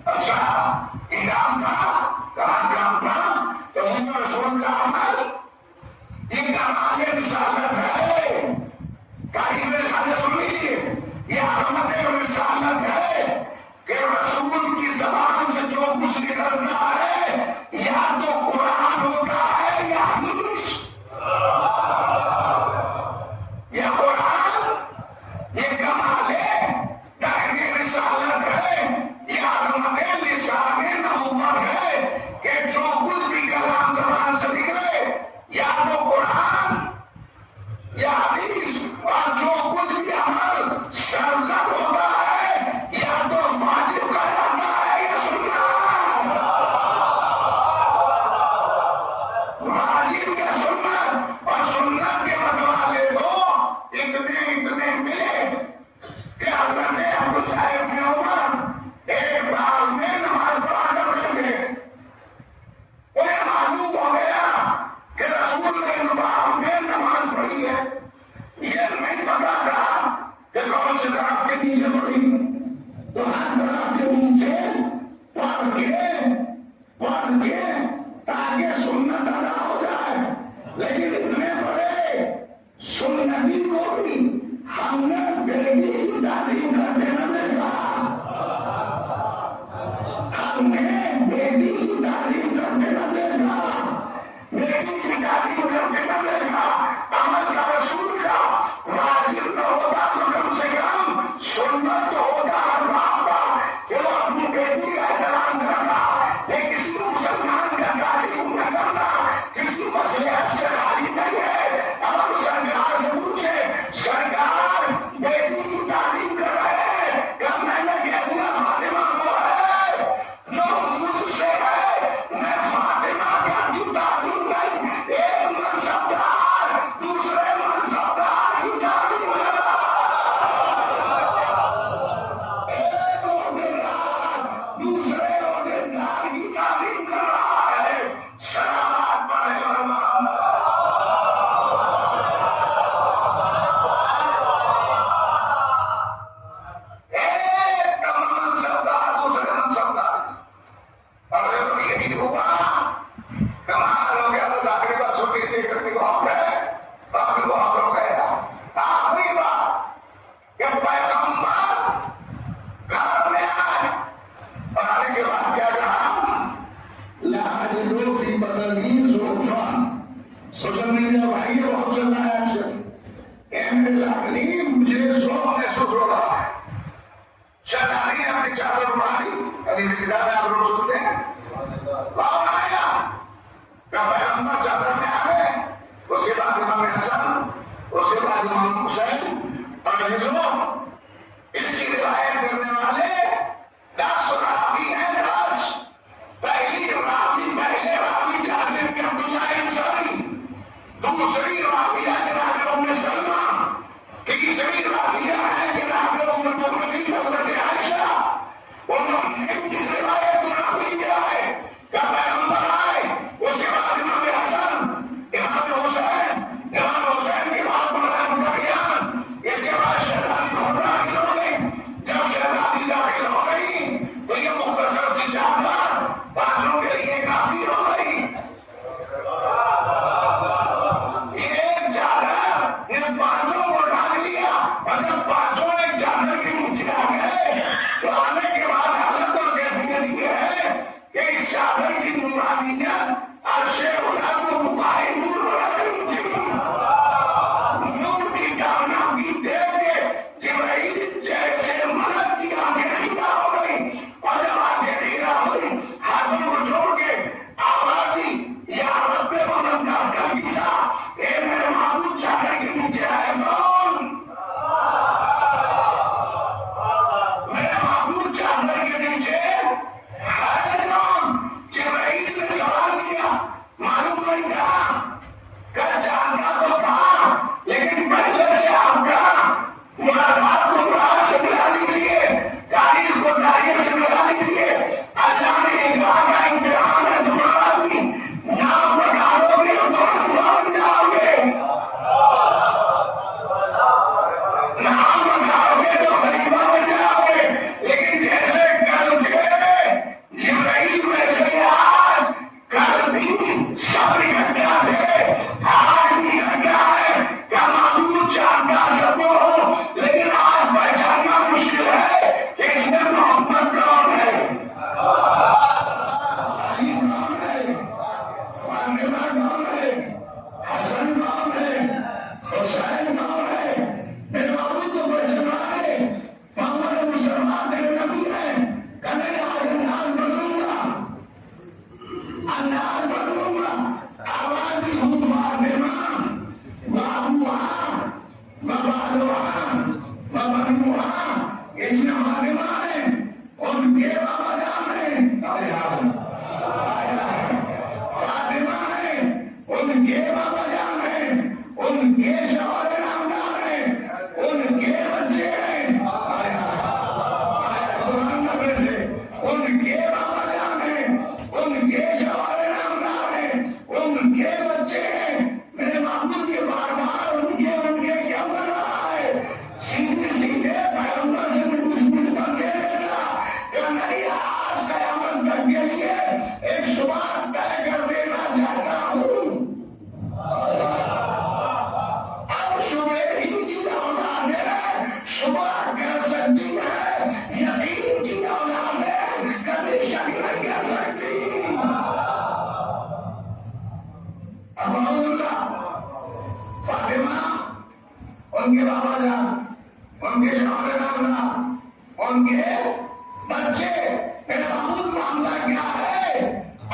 अच्छा इनाम था, कहाँ काम था, तो बात किए ताकि सुन्नत अदा हो जाए, लेकिन इतने बड़े सुन्नती को भी हमने बेटी की ताज़ीम करते न देखा। हमने बेटी की ताज़ीम करते न देखा, बेटी की ताज़ीम करते न देखा। अमल का रसूल का वाजिब न होता तो कम से कम सुन्नत तो होता कि वो अपनी बेटी का एहतराम करना, ये किसी को मुसलमान का ताज़ीम न करना किसी मसले से खाली नहीं है। अब हम सरकार से पूछे, सरकार बेटी की ताज़ीम कर रहे हैं क्या? मैंने कह दिया फातिमा को है जो मुझसे है, मैं फातिमा का की ताज़ीम नहीं, एक मनसबदार दूसरे मनसबदार की ताज़ीम करना, एक ओहदेदार दूसरे ओहदेदार की ताज़ीम कर रहा है। सलावत पढ़े मोहम्मद। एक मनसबदार दूसरे मनसबदार, और यही हुआ कमाल हो गया। बस आखिरी बात सुन लीजिए, करनी बहुत है, बाकी बहुत हो गया। आखिरी बात कि पैगंबर घर में आए और आने के बाद क्या कहा? लाजिदु फी बदनी ज़ुल्फा। सोशल मीडिया भाई ये बहुत चल रहा है आजकल। ये मेरे लाडली मुझे ज़ौक़ महसूस हो रहा है। शैतानी ने अपनी चादर उड़ा दी, हदीस की किताब में आप लोग सुनते हैं।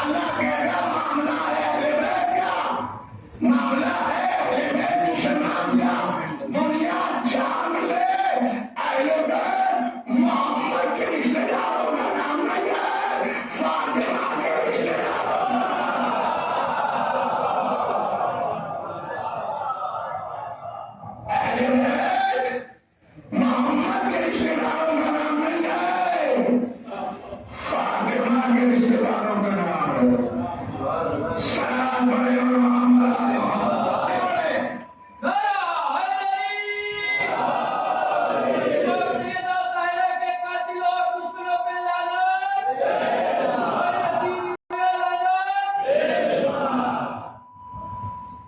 अल्लाह कहेगा मामला है हिदायत का, मामला है हिदायत की शनाख्त का। दुनिया जान ले अहले बैत मोहम्मद के रिश्तेदारों का नाम नहीं है, फातिमा के रिश्तेदारों का। अहले बैत मोहम्मद के रिश्तेदारों का नाम नहीं है, फातिमा के रिश्तेदारों का नाम है। सलाम बड़े और मोहम्मद आले मोहम्मद बड़े।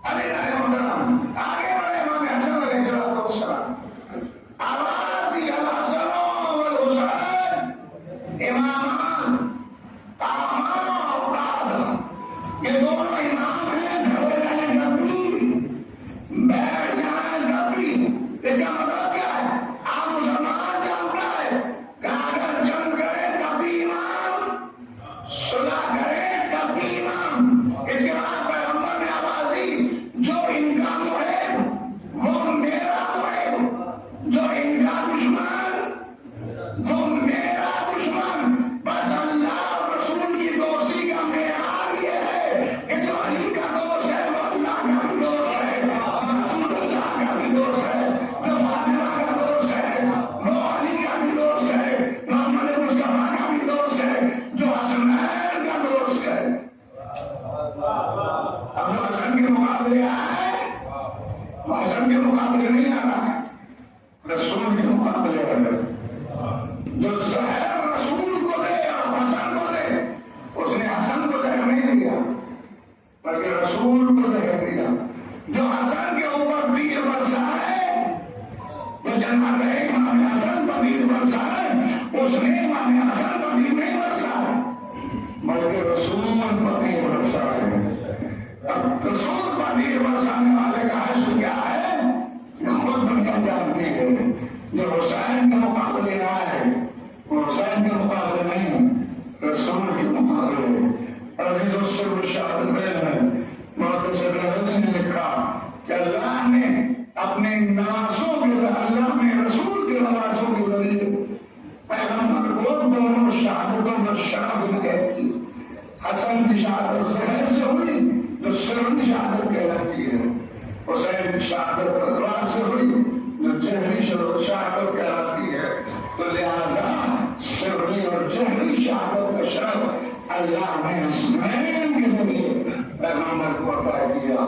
अली रहमतुल्लाह आगे बढ़े। इमाम हसन अलैहिस्सलाम आवाज दी अल्लाह सनो वल हुसैन इमामान आमा और काद, ये दोनों इमाम हैं। खड़े रहें कभी, बैठ जाए कभी। इसका मतलब क्या है? आप मुसलमान जानता है कि अगर जंग करे कभी इमाम, सुलह करे कभी इमाम। इसके बाद पैगंबर ने आवाज दी, जो इनका मुहिब वो मेरा मुहिब, जो इनका दुश्मन वो मेरा दुश्मन। बस अल्लाह और रसूल की दोस्ती का मेयार ये है कि जो अली का दोस्त है वो अल्लाह का भी दोस्त है, रसूलुल्लाह का भी दोस्त है। जो फातिमा का दोस्त है वो अली का भी दोस्त है, मोहम्मद मुस्तफा का भी दोस्त है, जो हसनैन का दोस्त है। अब जो हसन के मुकाबले आए, वो हसन के मुकाबले नहीं आ रहा है, रसूल के मुकाबले आ रहा है। जो जहर रसूल को दे और हसन को दे, उसने हसन को जहर नहीं दिया बल्कि रसूल को जहर दिया। जो हसन के ऊपर तीर बरसाए, जो जन्नत है इमाम हसन पर तीर बरसाए, उसने इमाम हसन पर तीर नहीं बरसाए बल्कि रसूल पर तीर बरसाए। अब रसूल पर तीर बरसाने वाले का हश्र क्या है ये खुद दुनिया जानती है। जो हुसैन के मुकाबले आए वो हुसैन के मुकाबले नहीं, रसूल के मुकाबले। ने लिखा कि अल्लाह ने अपने नवासों के, अल्लाह ने रसूल के नवासों के जरिए पैगंबर को दोनों शहादतों पर शरफ इनायत की। हसन की शहादत जहर से हुई जो सिरनी शहादत कहलाती है, हुसैन की शहादत तलवार से हुई जो जहरी शहादत कहलाती है। तो लिहाजा सिरनी और जहरी शहादत का शरफ अल्लाह ने हसनैन के जरिए पैगंबर को अता किया।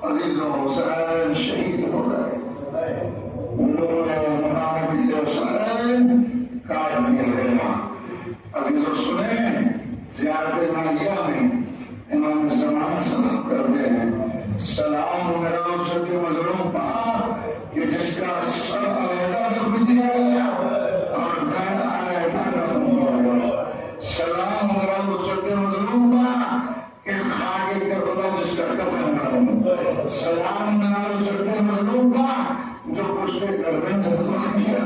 अजीजों हुसैन शहीद हो गए, उन्होंने मकाम की हुसैन काट दिया गया। अजीजों सुने, ज़ियारत माहिया में इमाम ज़मान सलाम करते हैं, सलाम मेरा उस मजलूम पर कि जिसका सर अलहदा रख दिया गया और घर अलहदा रख दिया गया। सलाम मेरा उस मजलूम पर कि खाके के खुदा जिसका कफन न। सलाम मेरा उस मजलूम पर जो पुश्ते गर्दन से दुआ किया।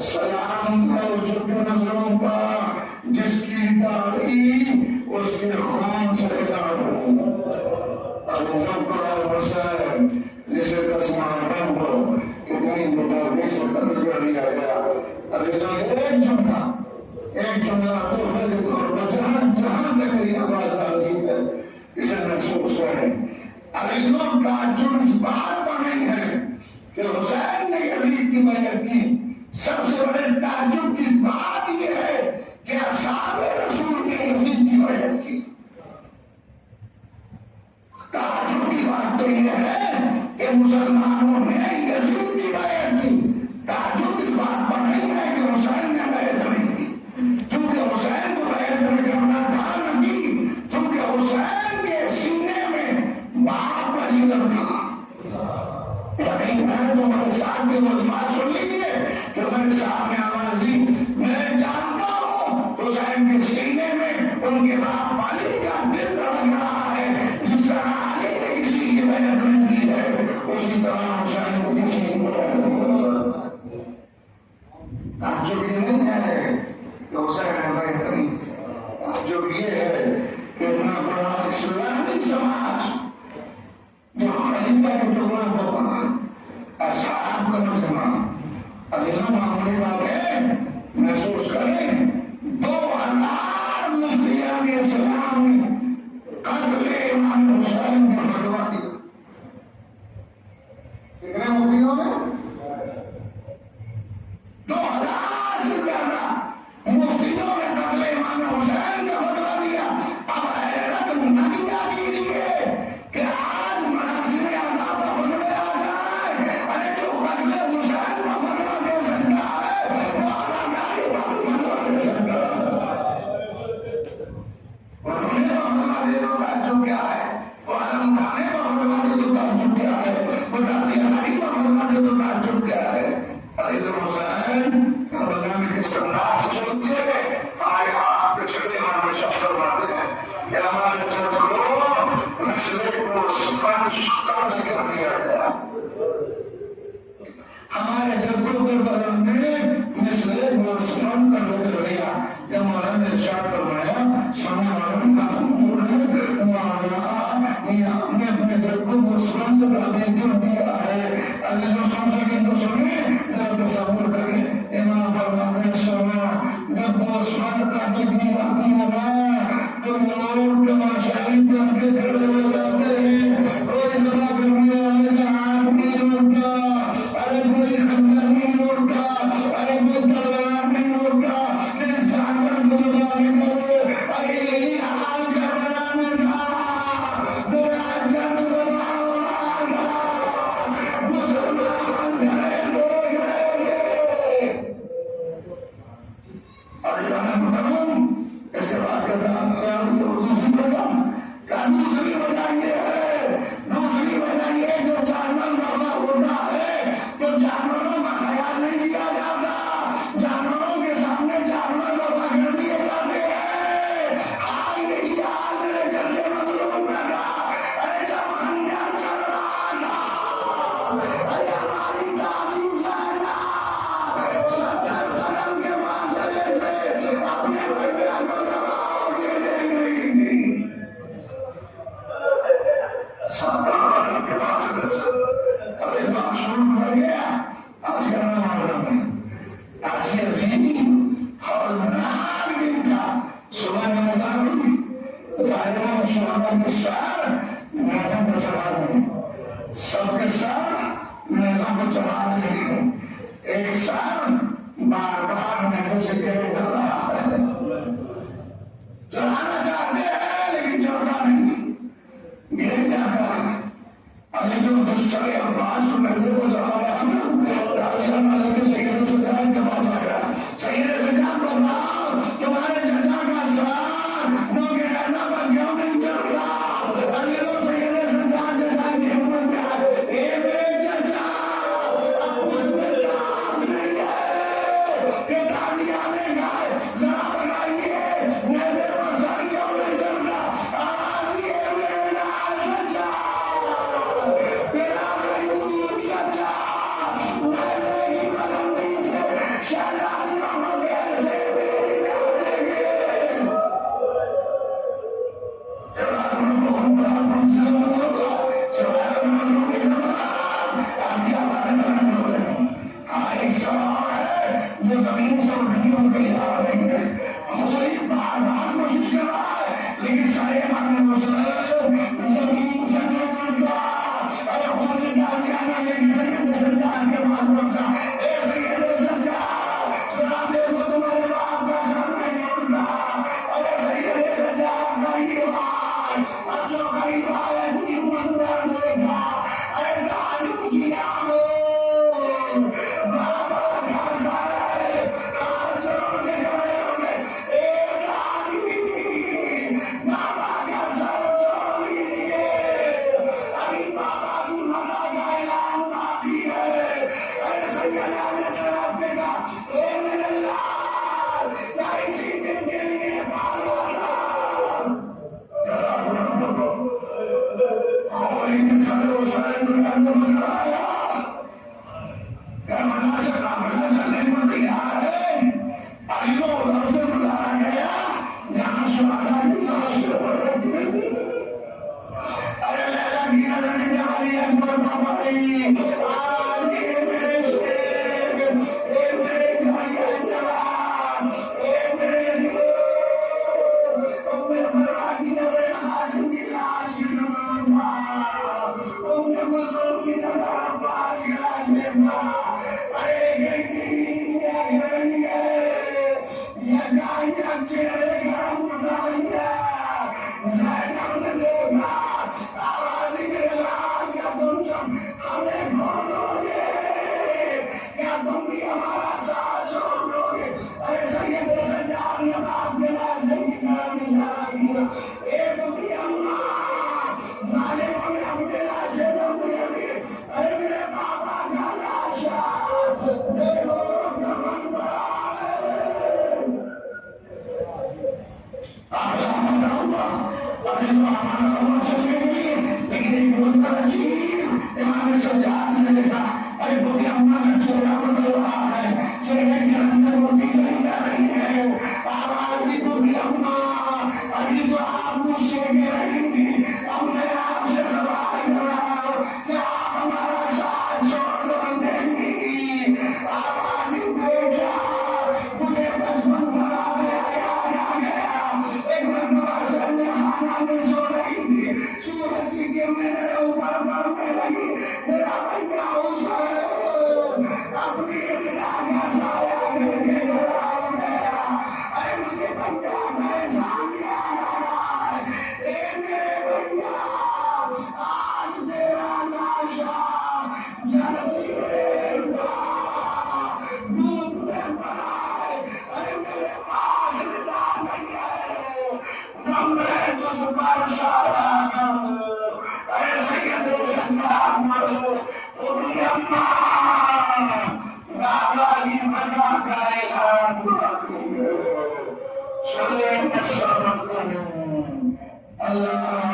सलाम मेरा उस मजलूम पर जिसकी दाढ़ी उसके खून से इलाज हो। हुसैन जिसे 10 मुहर्रम को कितनी मुताबिक से कत्ल कर दिया गया। एक जुमला तोहफे के तौर पर जहां जहां तक मेरी आवाज आ रही है इसे महसूस करें। अलीजों ताज्जुब इस बात पर नहीं है कि हुसैन ने यजीद की बैत की। सबसे बड़े ताज्जुब की बात यह है कि असहाबे रसूल ने यजीद की बैत की। ताज्जुब की बात तो यह है कि मुसलमानों ने यजीद की बैत की। ताज्जुब इस बात पर नहीं है कि हुसैन ने बैत नहीं की, क्योंकि हुसैन को बैत करना था नहीं, क्योंकि हुसैन के सीने में बाप का जिगर था। यकीन है तो मेरे साथ के अल्फाज सुन लीजिए कि मेरे सामने आवाज दी, मैं जानता हूँ हुसैन के सीने में उनके बाप वाली का दिल धड़क रहा है। जिस तरह अली ने किसी की बैत नहीं की है उसी तरह हुसैन को किसी की बैत नहीं कर सकता। ताज्जुब ये नहीं है कि हुसैन ने बैत नहीं, ताज्जुब ये महसूस करें 2000 मुस्लिम इस्लाम कत्ले इमाम हुसैन ने फतवा दिया। कितने मुफ्तियों में 2000 से ज्यादा मुफ्तियों ने कत्ले इमाम हुसैन का फतवा दिया। अब हैरत नहीं आती कि आज मनासिब आज़ाद का फतवा आ जाए। अरे जो कत्ले हुसैन का फतवा दे सकता है वो आज़ादी का फतवा दे सकता है। उन्होंने फतवा देने का जो क्या है, वो आलम खाने का फतवा दे तो ताज्जुब क्या है, वो दानियादारी का फतवा दे तो ताज्जुब क्या है। अज़ीज़ हुसैन रमज़ान में किस अंदाज़ से चलते हैं। हमारे हाथ पे छड़े हाथ में शब्द फरमाते हैं कि हमारे जज को मसले को स्पष्ट कर दिया गया। हमारे जजों के बारे में मसले को स्पष्ट कर दिया। जब मौलाना ने इरशाद फरमाया सुनने वालों का हमने अपने जजों को स्पष्ट करने क्यों दिया है। अगर जो सुन सके तो सुने, जरा तसव्वुर करें। इमाम फरमाते हैं सुनो, जब वो स्पष्ट करने की आती है ना तो लोग तमाशाई करके खड़े हो जाते हैं। कोई सभा करने वाले का हाथ नहीं उठता, अरे कोई खंजर नहीं उठता, अरे कोई तलवार नहीं उठता, इस जानवर को सजा नहीं करे। अरे यही हाल करबला में था, मेरा जज सभा हो रहा था, मुसलमान घरे लोग रहेंगे। और जाना मुतमम इसके बाद दूसरी वजह ये है, दूसरी वजह ये जब जानवर ज़बह होता है तो जानवरों का ख्याल नहीं किया जाता, जानवरों के सामने जानवर ज़बह कर दिए जाते हैं। हाल यही हाल मेरे जल्दे मजलूम में था। अरे जब खंजर चल रहा था, अरे हमारी दादी साहबा 70 कदम के फासले से अपने बेटे को ज़बह होके ले गई थी। 70 कदम के फासले से। अब एक बात शुरू कर गया। आज का नाम आज ये अजीम और नाम नहीं था। सुबह में मुताबिक ज़ाहिरों में शुरू के साथ नेज़ों को चढ़ा दें, सबके साथ नेज़ों को चढ़ा दें। एक साथ बार बार नेज़ों से गिरे कर रहा है। चढ़ाना चाहते हैं लेकिन चढ़ता नहीं, गिर जाता है। अरे जो दुष्चर्य और बात नेज़े को चढ़ा रहा है सैयद सजाद के पास आ गया। सैयद सजाद को कहा तुम्हारे चचा का साथ नौके नेज़ा पर क्यों नहीं चढ़ता। अरे वो सैयद सजाद चचा की हिम्मत में आए, ए मेरे चचा अपने की नजर पास गलास में अरे ये गाय चेहरे गरम बताइए जैनब ने देखा आवाज मेरे लाल क्या तुम जब हमें खोलोगे क्या तुम भी हमारा साथ छोड़ दोगे अरे सैयद सज्जाद ने बाप गलास नहीं किया एक भी अल्लाह जालिमों ने अपने लाशें दम दिए अरे मेरे पापा का लाशा देखो कफन पड़ा Allah